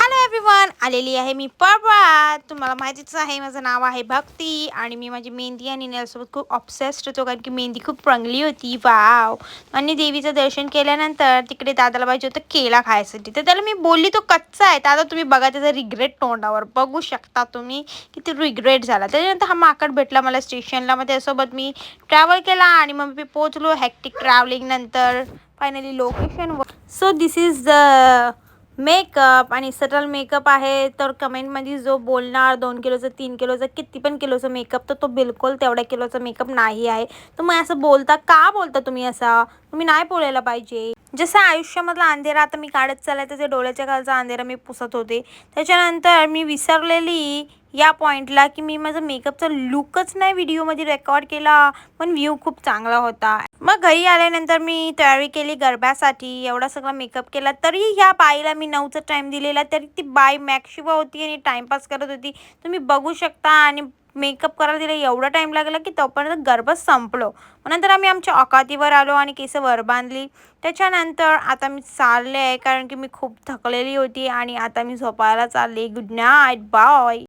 Hello everyone, आलेली आहे मी परवा. तुम्हाला माहितीच आहे माझं नाव आहे भक्ती आणि मी माझी मेहंदी आणि नेलसोबत खूप ऑब्सेस्ड होतो कारण की मेहंदी खूप रंगली होती. वाव. आणि देवीचं दर्शन केल्यानंतर तिकडे दादाला पाहिजे होतं केला खायसाठी, तर त्याला मी बोलली तो कच्चा आहे. दादा तुम्ही बघा त्याचा रिग्रेट तोंडावर बघू शकता तुम्ही किती रिग्रेट झाला. त्याच्यानंतर हा माकड भेटला मला स्टेशनला. मग त्यासोबत मी ट्रॅव्हल केला आणि मग मी पोहोचलो हॅक्टिक ट्रॅव्हलिंग नंतर फायनली लोकेशनवर. So this is the makeup आणि सटल मेकअप आहे. तर कमेंटमध्ये जो बोलणार 2 किलोचा 3 किलोचा किती पण किलोचा मेकअप, तर तो बिलकुल तेवढ्या किलोचा मेकअप नाही आहे. तुम्ही असं बोलता का बोलता तुम्ही असा? तुम्ही नाही बोलायला पाहिजे. जसं आयुष्यामधला अंधेरा आता मी काढत चालला, त्याच्या डोळ्याच्या खालचा अंधेरा मी पुसत होते. त्याच्यानंतर मी विसरलेली या पॉईंटला की मी माझा मेकअपचा लुकच नाही व्हिडिओमध्ये रेकॉर्ड केला, पण व्ह्यू खूप चांगला होता. मग घरी आल्यानंतर मी तयारी केली गरब्यासाठी. एवढा सगळा मेकअप केला तरी ह्या बाईला मी 9चा टाईम दिलेला, तरी ती बाई मॅक्शिवा होती आणि टाईमपास करत होती. तुम्ही बघू शकता. आणि मेकअप करायला तिला एवढा टाईम लागला की तोपर्यंत गरबा संपलो. मग नंतर आम्ही आमच्या औकातीवर आलो आणि केस वर बांधली. त्याच्यानंतर आता मी चालले आहे कारण की मी खूप थकलेली होती आणि आता मी झोपायला चालले. Good night, bye.